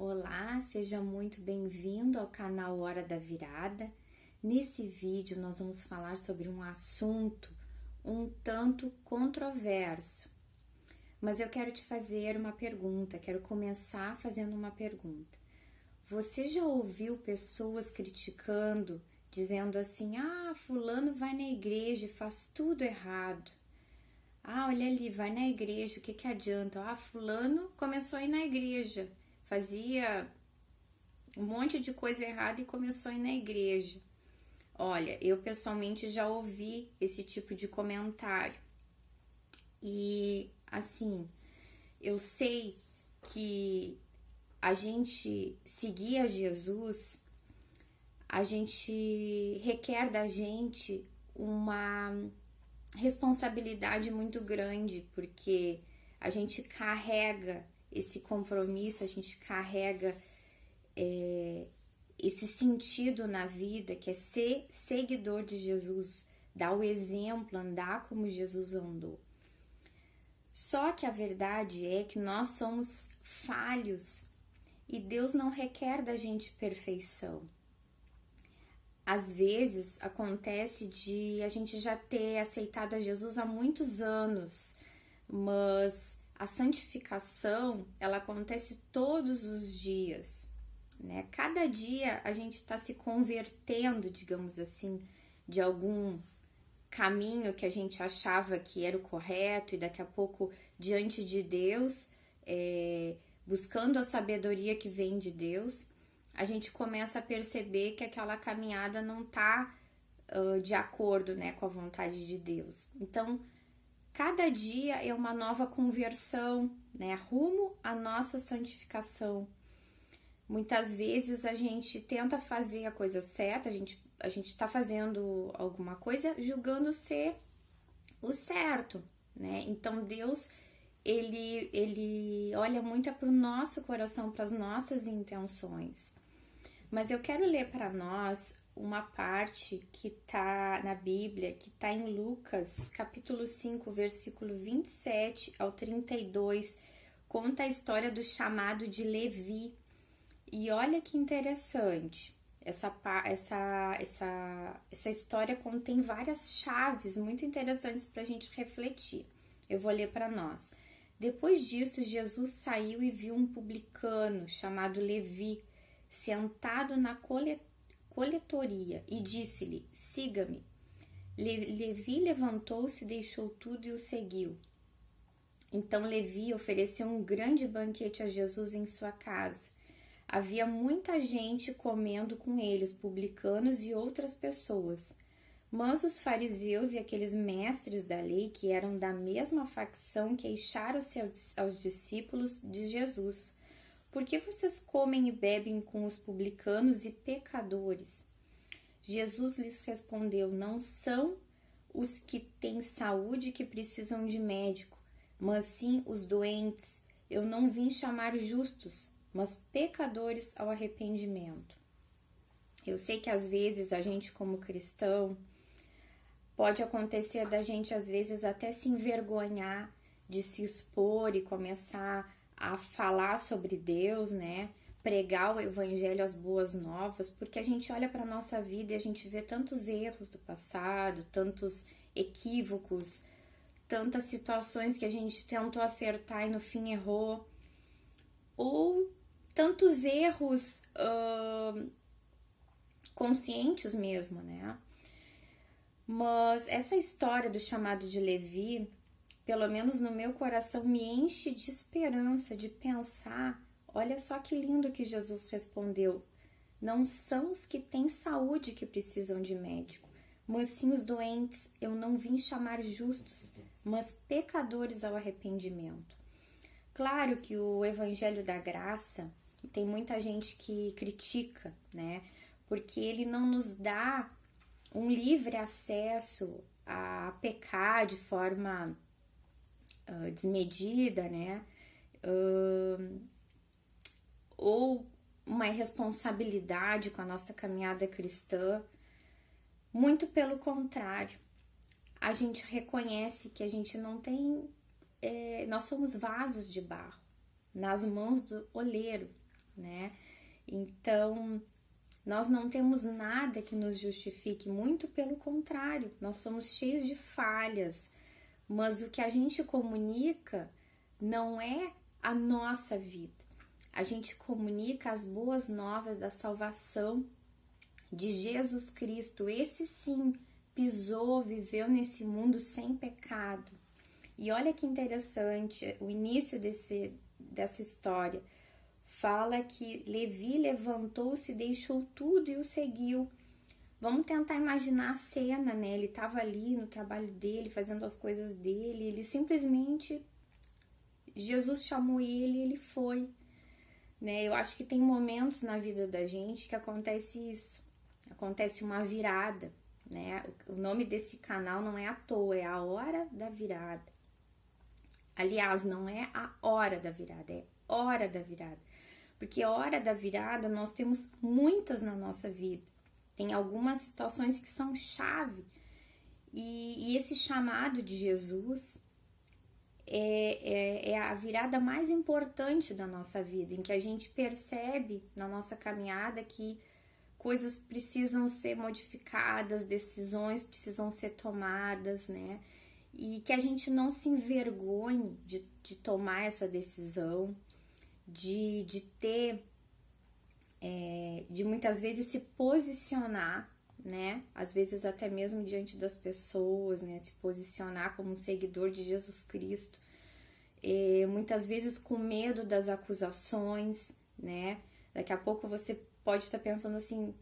Olá, seja muito bem-vindo ao canal Hora da Virada. Nesse vídeo nós vamos falar sobre um assunto um tanto controverso, mas eu quero te fazer uma pergunta, quero começar fazendo uma pergunta. Você já ouviu pessoas criticando, dizendo assim, fulano vai na igreja e faz tudo errado. Olha ali, vai na igreja, o que adianta? Fulano começou a ir na igreja, fazia um monte de coisa errada e começou a ir na igreja. Olha, eu pessoalmente já ouvi esse tipo de comentário. E assim, eu sei que a gente seguir a Jesus, a gente requer da gente uma responsabilidade muito grande, porque a gente carrega esse compromisso, a gente carrega esse sentido na vida, que é ser seguidor de Jesus, dar o exemplo, andar como Jesus andou. Só que a verdade é que nós somos falhos e Deus não requer da gente perfeição. Às vezes acontece de a gente já ter aceitado a Jesus há muitos anos, mas a santificação, ela acontece todos os dias, né? Cada dia a gente está se convertendo, digamos assim, de algum caminho que a gente achava que era o correto e daqui a pouco, diante de Deus, buscando a sabedoria que vem de Deus, a gente começa a perceber que aquela caminhada não está de acordo, né, com a vontade de Deus. Então, cada dia é uma nova conversão, né, rumo à nossa santificação. Muitas vezes a gente tenta fazer a coisa certa, a gente está fazendo alguma coisa julgando ser o certo, né? Então Deus, ele olha muito para o nosso coração, para as nossas intenções. Mas eu quero ler para nós uma parte que está na Bíblia, que está em Lucas, capítulo 5, versículo 27 ao 32, conta a história do chamado de Levi. E olha que interessante, essa história contém várias chaves muito interessantes para a gente refletir. Eu vou ler para nós. Depois disso, Jesus saiu e viu um publicano chamado Levi, sentado na coletoria, e disse-lhe, siga-me. Levi levantou-se, deixou tudo e o seguiu. Então Levi ofereceu um grande banquete a Jesus em sua casa. Havia muita gente comendo com eles, publicanos e outras pessoas. Mas os fariseus e aqueles mestres da lei, que eram da mesma facção, queixaram-se aos discípulos de Jesus. Por que vocês comem e bebem com os publicanos e pecadores? Jesus lhes respondeu, não são os que têm saúde que precisam de médico, mas sim os doentes. Eu não vim chamar justos, mas pecadores ao arrependimento. Eu sei que às vezes a gente como cristão, pode acontecer da gente às vezes até se envergonhar de se expor e começar a falar sobre Deus, né? Pregar o evangelho, as boas novas, porque a gente olha para a nossa vida e a gente vê tantos erros do passado, tantos equívocos, tantas situações que a gente tentou acertar e no fim errou, ou tantos erros conscientes mesmo, né? Mas essa história do chamado de Levi, pelo menos no meu coração, me enche de esperança, de pensar, olha só que lindo que Jesus respondeu, não são os que têm saúde que precisam de médico, mas sim os doentes. Eu não vim chamar justos, mas pecadores ao arrependimento. Claro que o evangelho da graça, tem muita gente que critica, né? Porque ele não nos dá um livre acesso a pecar de forma desmedida, né? Ou uma irresponsabilidade com a nossa caminhada cristã. Muito pelo contrário, a gente reconhece que a gente não tem... nós somos vasos de barro nas mãos do oleiro. né? Então, nós não temos nada que nos justifique, muito pelo contrário, nós somos cheios de falhas, mas o que a gente comunica não é a nossa vida. A gente comunica as boas novas da salvação de Jesus Cristo. Esse sim pisou, viveu nesse mundo sem pecado. E olha que interessante, o início dessa história fala que Levi levantou-se, deixou tudo e o seguiu. Vamos tentar imaginar a cena, né? Ele estava ali no trabalho dele, fazendo as coisas dele, ele simplesmente, Jesus chamou ele e ele foi, né? Eu acho que tem momentos na vida da gente que acontece isso, acontece uma virada, né? O nome desse canal não é à toa, é a hora da virada. Aliás, não é a hora da virada, é hora da virada. Porque a hora da virada nós temos muitas na nossa vida. Tem algumas situações que são chave. E esse chamado de Jesus é a virada mais importante da nossa vida, em que a gente percebe na nossa caminhada que coisas precisam ser modificadas, decisões precisam ser tomadas, né? E que a gente não se envergonhe de tomar essa decisão, de ter, de muitas vezes se posicionar, né? Às vezes até mesmo diante das pessoas, né? Se posicionar como um seguidor de Jesus Cristo. Muitas vezes com medo das acusações, né? Daqui a pouco você pode estar pensando assim,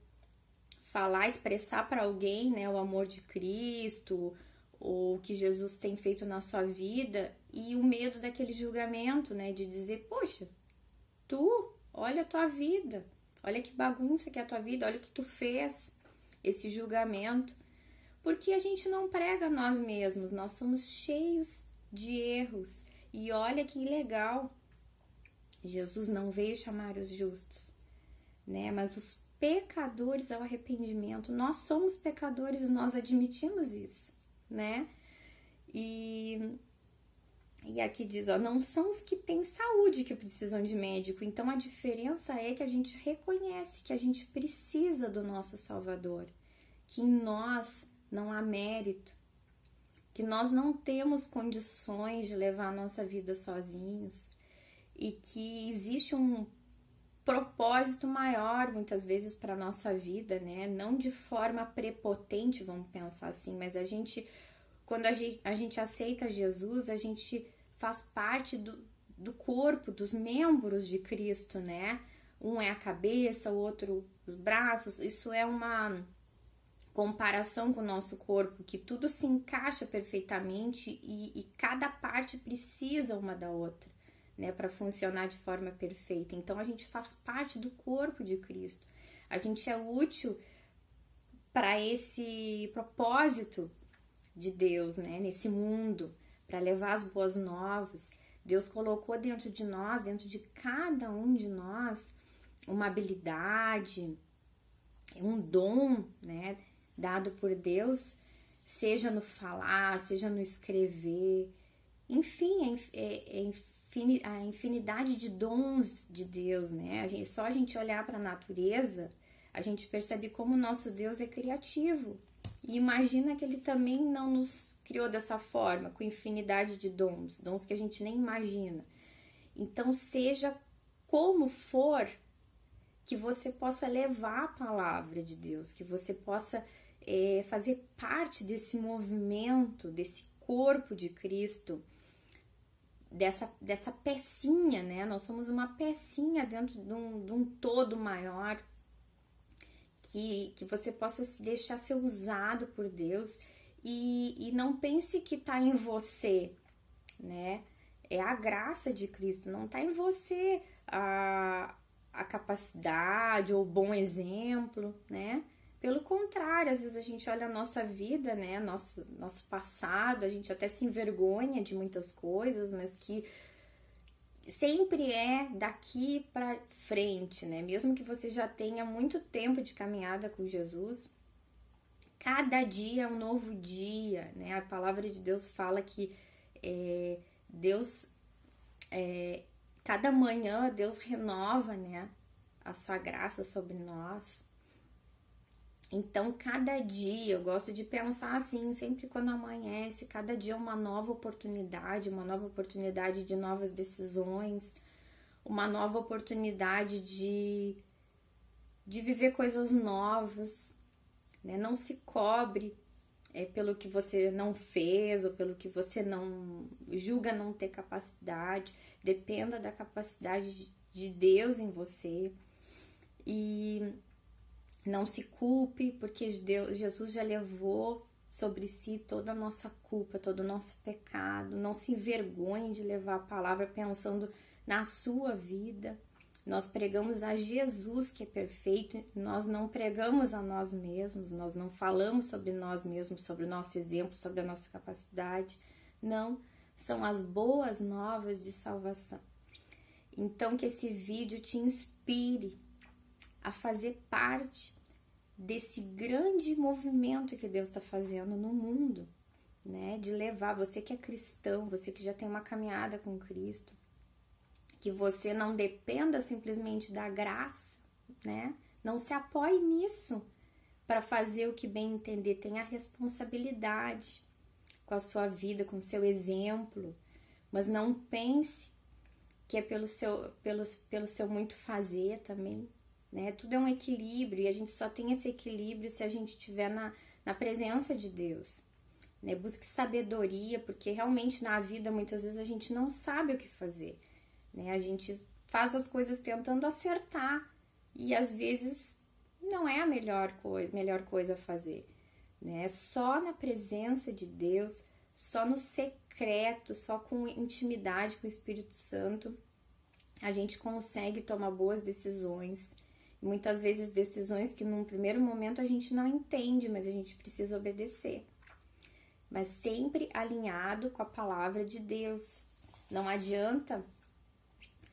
falar, expressar para alguém, né? O amor de Cristo, o que Jesus tem feito na sua vida, e o medo daquele julgamento, né? De dizer, poxa, olha a tua vida, olha que bagunça que é a tua vida, olha o que tu fez, esse julgamento. Porque a gente não prega nós mesmos, nós somos cheios de erros. E olha que legal, Jesus não veio chamar os justos, né? Mas os pecadores ao arrependimento. Nós somos pecadores e nós admitimos isso, né? E aqui diz, ó, não são os que têm saúde que precisam de médico. Então a diferença é que a gente reconhece que a gente precisa do nosso Salvador, que em nós não há mérito, que nós não temos condições de levar a nossa vida sozinhos e que existe um propósito maior muitas vezes para a nossa vida, né? Não de forma prepotente, vamos pensar assim, mas quando a gente aceita Jesus, a gente faz parte do corpo, dos membros de Cristo, né? Um é a cabeça, o outro os braços. Isso é uma comparação com o nosso corpo, que tudo se encaixa perfeitamente e cada parte precisa uma da outra, né? Para funcionar de forma perfeita. Então a gente faz parte do corpo de Cristo. A gente é útil para esse propósito de Deus, né, nesse mundo, para levar as boas novas. Deus colocou dentro de nós, dentro de cada um de nós, uma habilidade, um dom, né, dado por Deus, seja no falar, seja no escrever, enfim, a infinidade de dons de Deus, né? Só a gente olhar para a natureza, a gente percebe como o nosso Deus é criativo. E imagina que ele também não nos criou dessa forma, com infinidade de dons que a gente nem imagina. Então, seja como for, que você possa levar a palavra de Deus, que você possa fazer parte desse movimento, desse corpo de Cristo, dessa pecinha, né? Nós somos uma pecinha dentro de um todo maior, que você possa se deixar ser usado por Deus e não pense que tá em você, né? É a graça de Cristo, não tá em você a capacidade ou o bom exemplo, né? Pelo contrário, às vezes a gente olha a nossa vida, né? Nosso passado, a gente até se envergonha de muitas coisas, mas que sempre é daqui para frente, né? Mesmo que você já tenha muito tempo de caminhada com Jesus, cada dia é um novo dia, né? A palavra de Deus fala que cada manhã Deus renova, né, a sua graça sobre nós. Então, cada dia, eu gosto de pensar assim, sempre quando amanhece, cada dia é uma nova oportunidade de novas decisões, uma nova oportunidade de viver coisas novas, né? Não se cobre pelo que você não fez ou pelo que você não julga não ter capacidade. Dependa da capacidade de Deus em você. E não se culpe, porque Jesus já levou sobre si toda a nossa culpa, todo o nosso pecado. Não se envergonhe de levar a palavra pensando na sua vida. Nós pregamos a Jesus, que é perfeito, nós não pregamos a nós mesmos, nós não falamos sobre nós mesmos, sobre o nosso exemplo, sobre a nossa capacidade. Não, são as boas novas de salvação. Então, que esse vídeo te inspire a fazer parte desse grande movimento que Deus está fazendo no mundo, né? De levar você que é cristão, você que já tem uma caminhada com Cristo, que você não dependa simplesmente da graça, né? Não se apoie nisso para fazer o que bem entender. Tenha responsabilidade com a sua vida, com o seu exemplo, mas não pense que é pelo seu muito fazer também, né? Tudo é um equilíbrio e a gente só tem esse equilíbrio se a gente estiver na presença de Deus, né? Busque sabedoria, porque realmente na vida muitas vezes a gente não sabe o que fazer, né? A gente faz as coisas tentando acertar e às vezes não é a melhor coisa a fazer, né? Só na presença de Deus, só no secreto, só com intimidade com o Espírito Santo, a gente consegue tomar boas decisões. Muitas vezes decisões que num primeiro momento a gente não entende, mas a gente precisa obedecer. Mas sempre alinhado com a palavra de Deus. Não adianta,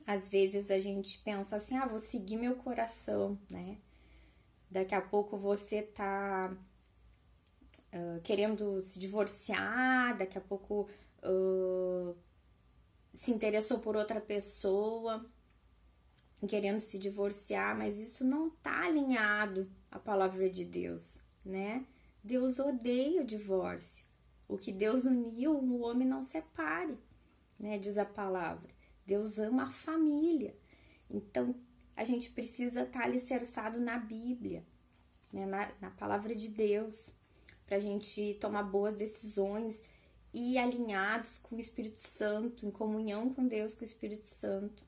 às vezes a gente pensa assim, vou seguir meu coração, né? Daqui a pouco você tá querendo se divorciar, daqui a pouco se interessou por outra pessoa, querendo se divorciar, mas isso não tá alinhado à palavra de Deus, né? Deus odeia o divórcio. O que Deus uniu, o homem não separe, né? Diz a palavra. Deus ama a família. Então, a gente precisa estar alicerçado na Bíblia, né? Na palavra de Deus, para a gente tomar boas decisões e alinhados com o Espírito Santo, em comunhão com Deus, com o Espírito Santo.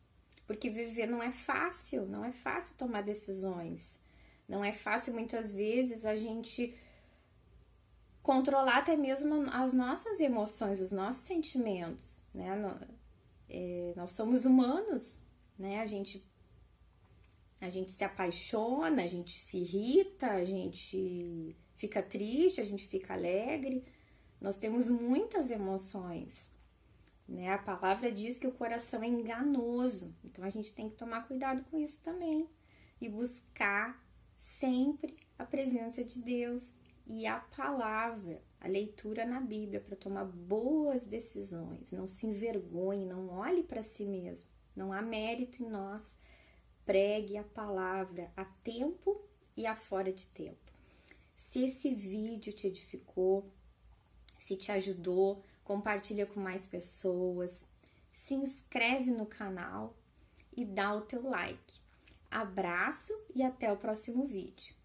Porque viver não é fácil tomar decisões. Não é fácil, muitas vezes, a gente controlar até mesmo as nossas emoções, os nossos sentimentos, né? Nós somos humanos, né? A gente se apaixona, a gente se irrita, a gente fica triste, a gente fica alegre. Nós temos muitas emoções, né? A palavra diz que o coração é enganoso, então a gente tem que tomar cuidado com isso também e buscar sempre a presença de Deus e a palavra, a leitura na Bíblia para tomar boas decisões. Não se envergonhe, não olhe para si mesmo, não há mérito em nós. Pregue a palavra a tempo e a fora de tempo. Se esse vídeo te edificou, se te ajudou, compartilha com mais pessoas, se inscreve no canal e dá o teu like. Abraço e até o próximo vídeo.